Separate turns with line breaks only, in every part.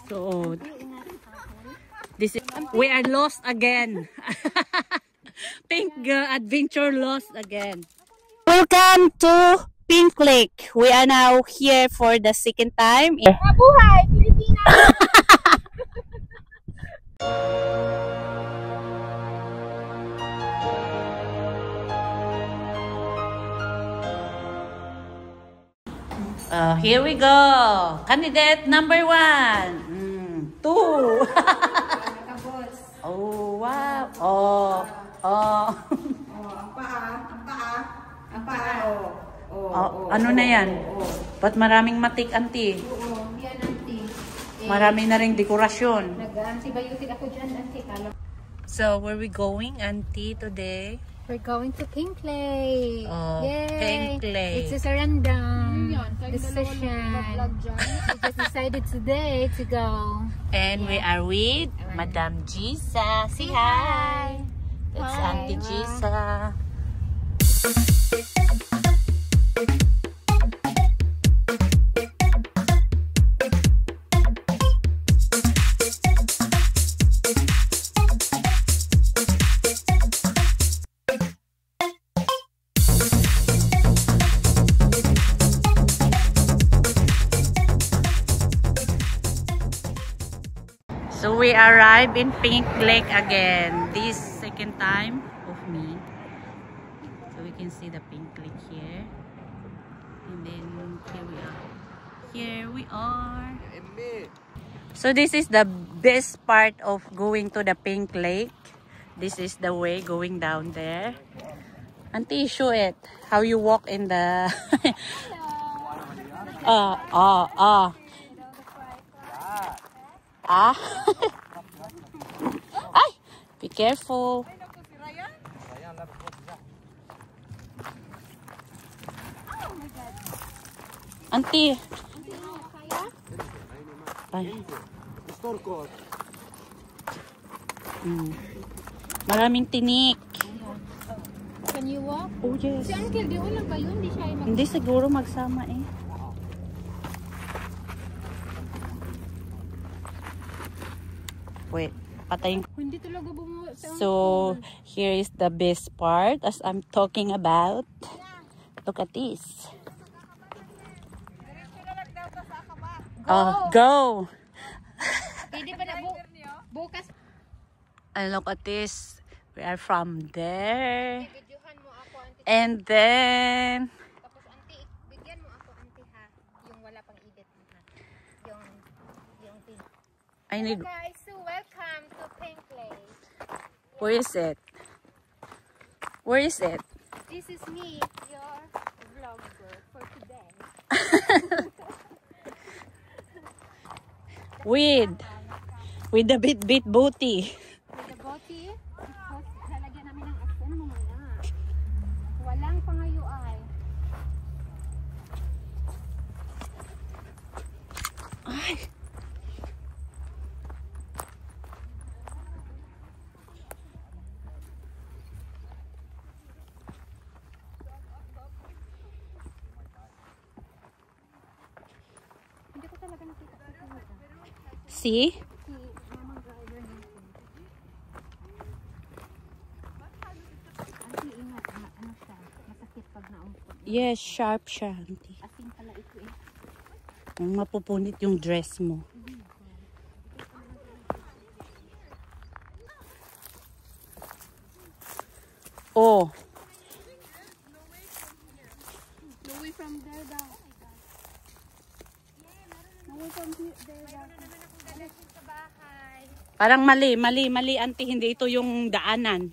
So, this is, we are lost again. Pink adventure lost again. Welcome to Pink Lake. We are now here for the second time.
Mabuhay, Pilipinas!
Here we go. Candidate number 1. 2. Oh, wow. Oh.
Ang paa.
Ano na yan? Ba't maraming matik, auntie?
Oo, yan, auntie.
Marami na ring dekorasyon.
Nag-antibiotic ako dyan, auntie.
So, where we going, auntie, today?
We're going to Pink Lake.
Oh,
yay!
Pink Lake.
It's a random decision. We just decided today to go.
And we are with Madam Gisa. Say hi. That's
Hi.
Auntie Gisa. So we arrived in Pink Lake again. This second time of me. So we can see the Pink Lake here. And then here we are. Here we are. So this is the best part of going to the Pink Lake. This is the way going down there. Auntie, show it. How you walk in the... Ay, be careful. Auntie. Ay. Maraming tinik.
Can you walk?
Oh yes.
Si Uncle, di ulang ba yun? Di siya
Hindi siguro magsama eh. Wait, patayin.
Hindi talaga bumuha sa
So, here is the best part as I'm talking about. Look at this. Go!
Pwede ba na bukas?
And look at this. We are from there.
Videohan mo ako, auntie.
And then...
Tapos, auntie, bigyan mo ako, auntie, ha? Yung wala pang edit mo, ha? Yung video.
I need...
Guys, so welcome to Pink Lake.
Where is it? Where is it?
This is me, your vlogger for today.
With the bit booty.
With the body, because lalagyan namin ng asin mo muna. Walang pangayuay.
Ay!
Hindi ko talaga nakita si
See?
mamang driver natin. Auntie, ingat. Ano siya? Masakit pag naumpon.
Yes, sharp siya, auntie.
Asin pala ito eh.
Mapupunit yung dress mo. Oh.
No way from there daw. No way from there daw. Sa bahay.
Parang mali, auntie. Hindi ito yung daanan.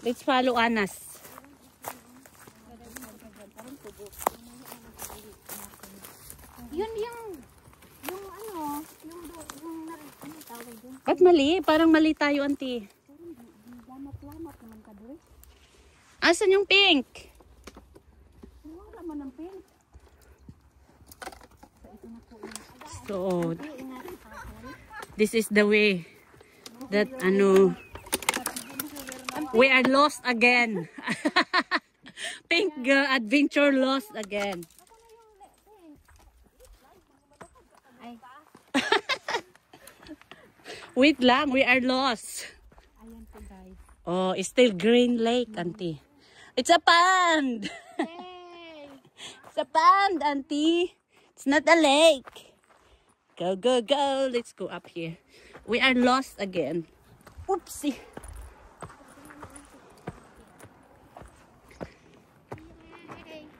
Let's follow Anas.
Yun yung ano, yung tawag doon.
Ba't mali? Parang mali tayo, auntie.
Lamat naman ka doon.
Asan yung pink?
Wala man ng pink.
So, this is the way that we are lost again. Pink adventure lost again. Wait lang, we are lost.
Ayan po guys.
Oh, it's still Green Lake, auntie. It's a pond.
Yay!
It's a pond, auntie. It's not a lake. Go, go, go. Let's go up here. We are lost again. Oopsie.
Yay!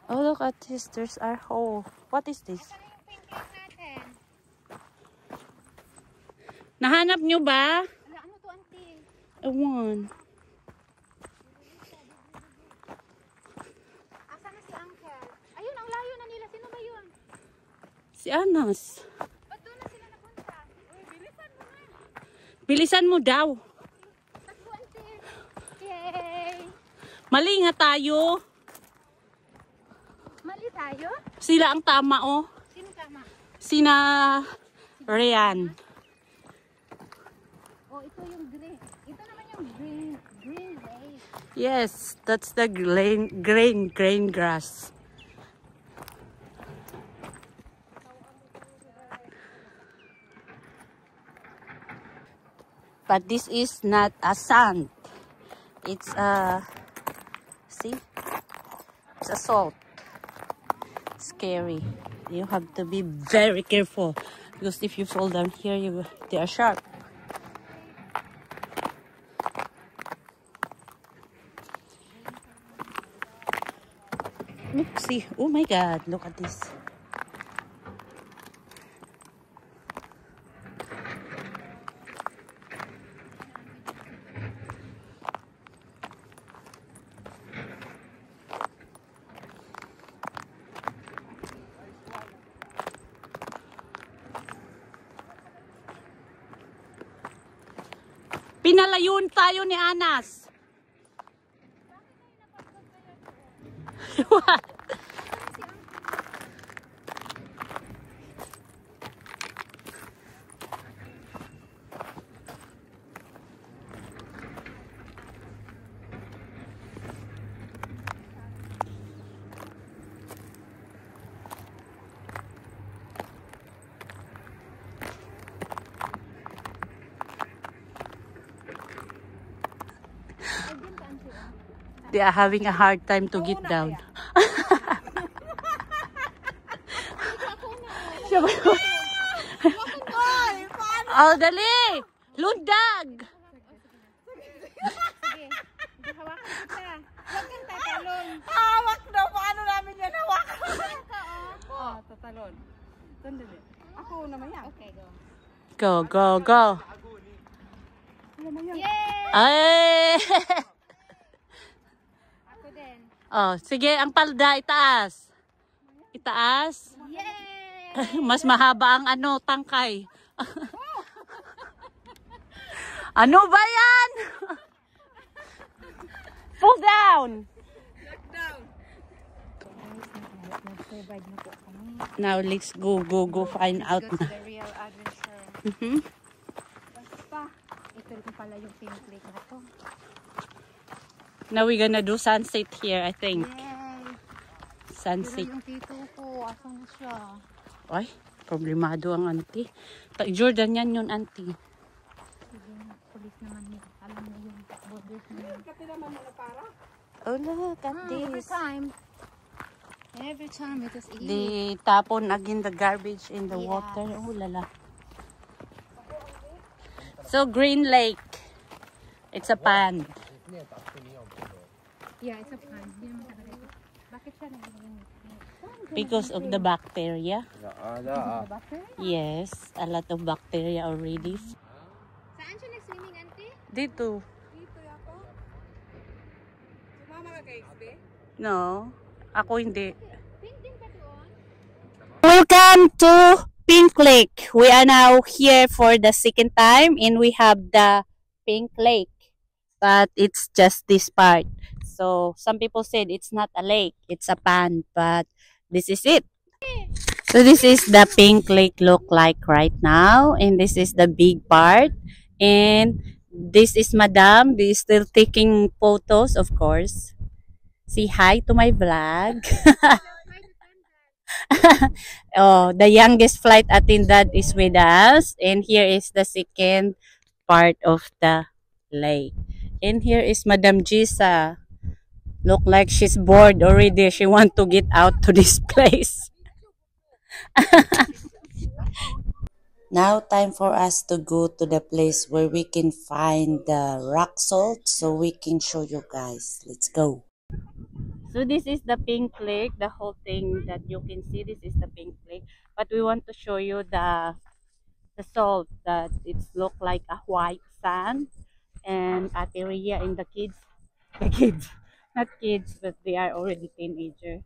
Oh, look at this. There's our hole. What is this?
Ano yung pink lake natin?
Nahanap nyo ba?
Ala, ano to, auntie?
Ewan.
Asa na si Uncle? Ayun, ang layo na nila. Sino ba yun?
Si Anas.
Ba't doon na sila napunta? Uy, bilisan mo na.
Bilisan mo daw.
Takbo, auntie. Yay!
Mali nga tayo.
Mali tayo?
Sila ang tama, oh.
Sino tama?
Sina Rian.
Oh, ito yung green. Ito naman yung green lake.
Yes, that's the grain grass. But this is not a sand. It's a, see? It's a salt. Scary. You have to be very careful because if you fall down here, they are sharp. Oopsie. Oh my God, look at this. Pinalayun tayo ni Anas. What? They are having a hard time to get down. Oh, dali! Lundag!
Sige, hawakan kita. Huwag kang tatalon.
Hawak daw. Paano namin yan hawakan?
Hawakan ka, oh.
Oo, tatalon. Sandali. Ako naman yan.
Okay, go.
Go, go, go!
Yay!
Ay!
Ako din.
Oh, sige, ang palda, itaas. Itaas.
Yay!
Mas mahaba ang ano, tangkay. Ano ba yan? Pull down.
Lockdown.
Nag-survive na po kami.
Now let's go find out
Go to
na.
the real adventure. Basta, ito rin pala yung pink lake na to.
Now we're gonna do sunset here, I think.
Yay! Pero
Sunset.
yung tito ko, asan na siya?
Ay, problemado ang auntie. Jordan yan yun, auntie.
Sige, pulis naman niya. Alam mo yung borders niya.
Kati naman muna para.
Oh, look at
Every
this.
time it is easy.
They tapon again the garbage in the
Yes.
water. Oh, lala. So, Green Lake. It's a pond.
Yeah, it's a pond. Hindi naman talaga ito. Bakit siya nagiging
Because of the bacteria.
bakit?
Yes, a lot of bacteria already.
Saan siya nag-swimming, auntie?
Dito.
Dito ako. Sumama ka kay XB?
No, ako hindi.
Pink din ka doon?
Welcome to Pink Lake. We are now here for the second time and we have the Pink Lake. But it's just this part. So some people said it's not a lake, it's a pond, but this is it. So this is the Pink Lake look like right now, and this is the big part, and this is Madam. They still taking photos, of course. Say hi to my vlog. Oh, the youngest flight attendant is with us. And here is the second part of the lake. And here is Madam Gisa. Look like she's bored already. She want to get out to this place. Now time for us to go to the place where we can find the rock salt so we can show you guys. Let's go. So this is the pink lake, the whole thing that you can see. This is the pink lake, but we want to show you the salt that it's look like a white sand. And Ate Rhea and the kids, not kids, but they are already teenager.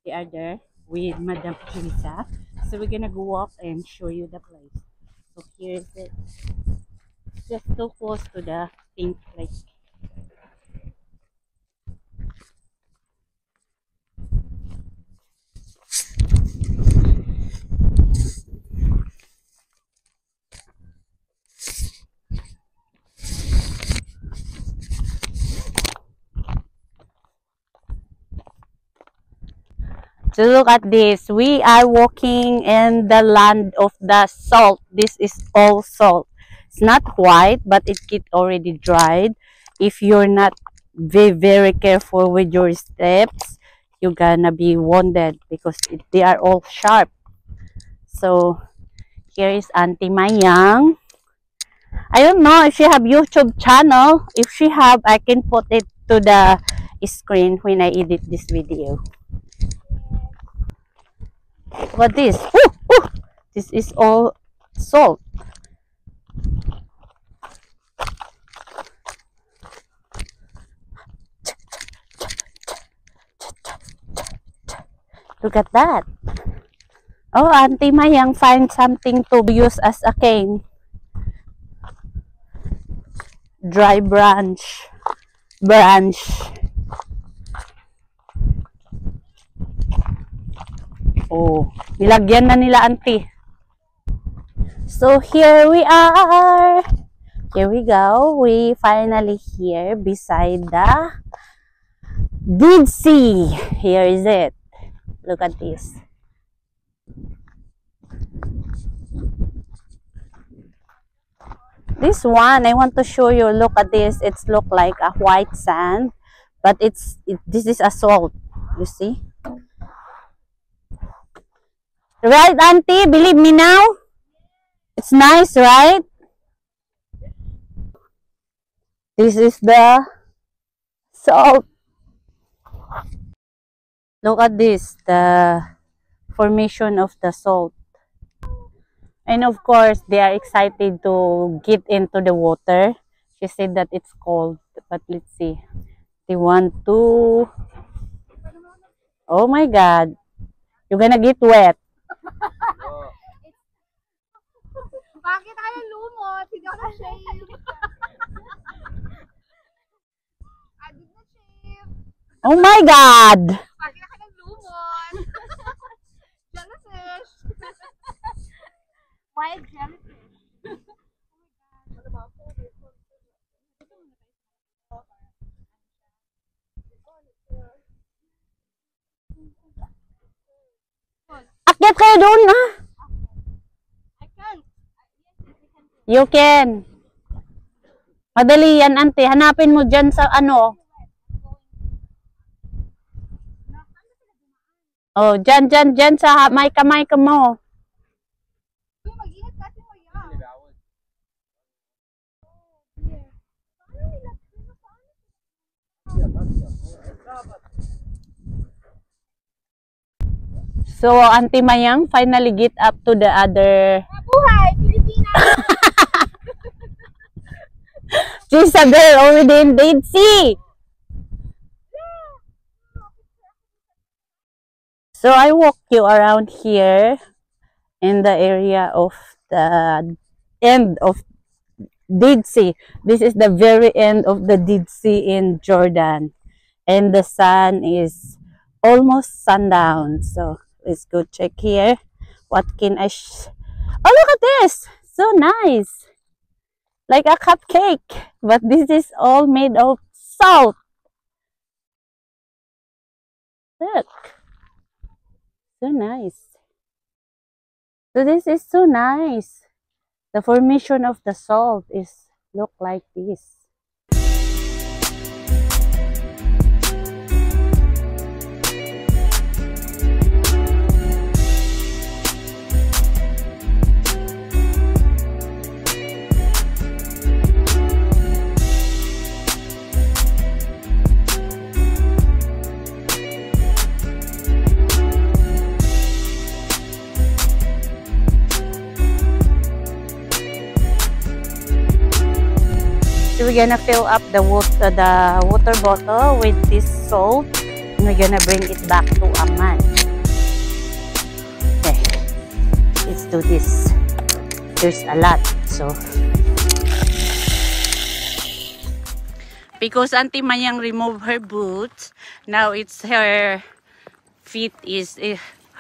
They are there with Madam Teresa. So we're gonna go walk and show you the place. So here is it. Just so close to the pink lake. So look at this. We are walking in the land of the salt. This is all salt. It's not white, but it get already dried. If you're not very careful with your steps, you're gonna be wounded because they are all sharp. So here is Auntie Mayang. I don't know if she have YouTube channel. If she have, I can put it to the screen when I edit this video. Look at this. Ooh, ooh. This is all salt. Look at that. Oh, Auntie Mayang find something to use as a cane. Dry branch. Oh, nilagyan na nila, Auntie. So here we are. Here we go. We finally here beside the Dead Sea. Here is it. Look at this. This one, I want to show you. Look at this. It's look like a white sand, but this is a salt. You see? Right, Auntie? Believe me now? It's nice, right? This is the salt. Look at this, the formation of the salt. And of course, they are excited to get into the water. She said that it's cold, but let's see. They want to... Oh my God. You're gonna get wet.
Bakit tayo lumot? Hindi ako na-shave. I did not shave.
Oh my God!
Bakit ako lumot? Jellyfish. Wild jellyfish.
Akyat kayo doon, ha?
I can't.
You can. Madali yan, Auntie. Hanapin mo dyan sa ano. Oh, dyan sa may kamay ka mo.
Mag-ingat kasi mo yan.
So, Auntie Mayang finally get up to the other...
Mabuhay, Pilipinas!
She's a girl already in Dead Sea! So, I walk you around here in the area of the end of Dead Sea. This is the very end of the Dead Sea in Jordan. And the sun is almost sundown. So, let's go check here. What can I... Oh, look at this! So nice! Like a cupcake. But this is all made of salt. Look, so nice. So this is so nice. The formation of the salt is look like this. So we're gonna fill up the water bottle with this salt, and we're gonna bring it back to Amman. Okay, let's do this. There's a lot, so because Auntie Mayang removed her boots, now it's her feet is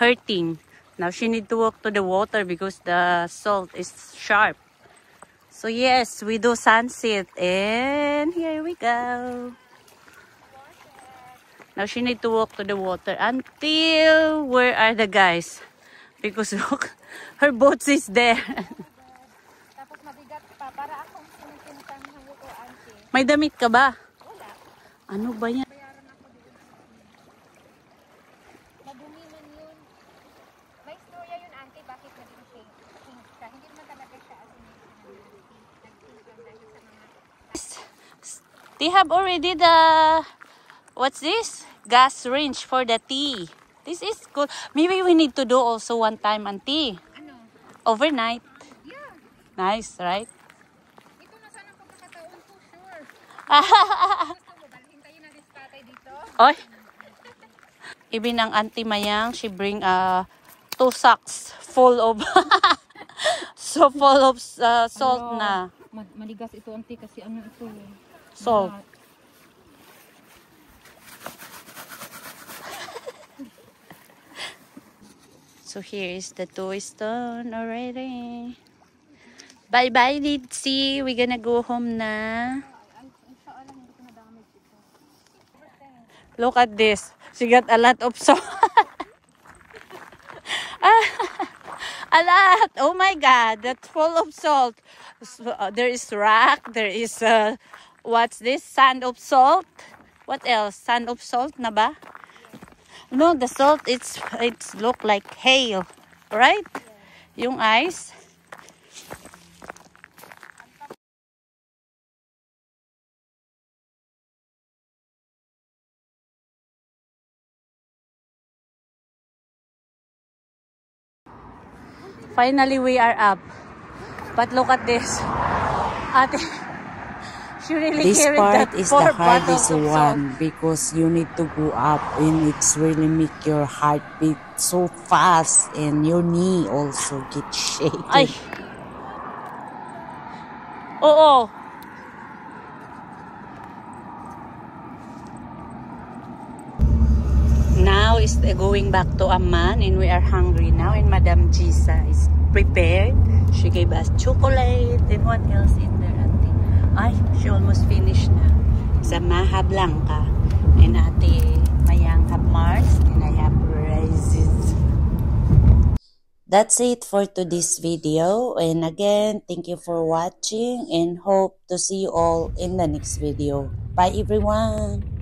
hurting. Now she need to walk to the water because the salt is sharp. So yes, we do sunset, and here we go. Now she need to walk to the water until where are the guys? Because look, her boat is there.
Tapos mabigat pa. Para akong sinipintang hayo ko, auntie.
May damit ka ba?
Wala.
Ano ba yan?
Bayaran ako dito. Madumi man yun. May istorya yun, auntie. Bakit naging pink siya? Hindi naman talaga siya as in nag-pink lang dahil sa mga...
They have already the, what's this? Gas range for the tea. This is good. Maybe we need to do also one time, Auntie.
Ano?
Overnight.
Yeah.
Nice, right?
Ito na sana ang pagkakataon ko, sure. Gusto mo, dalhin tayo na dispatay dito?
Oy. Even ang Auntie Mayang, she bring 2 sacks full of so full of salt na.
Maligas ito, auntie, kasi ano ito eh.
Salt. So here is the toy-stone already. Bye-bye, Litzy. We're gonna go home na. Look at this. She got a lot of salt. A lot. Oh my God. That's full of salt. So, there is rock. There is, what's this? Sand of salt. What else? Sand of salt na ba? No, the salt, it's look like hail. Right? Yeah. Yung ice. Finally, we are up. But look at this. Ate, she really
This
carried
part
that
is
4
the hardest
bottles of
one because you need to go up and it's really make your heart beat so fast and your knee also get shaky.
Ay. Oo. Now is going back to Amman and we are hungry now, and Madam Gisa is prepared. She gave us chocolate and what else in there, Auntie? Ay, she almost finished na. Sa Maha Blanca and Ate Mayang have Mars and I have rices.
That's it for today's video, and again, thank you for watching and hope to see you all in the next video. Bye everyone!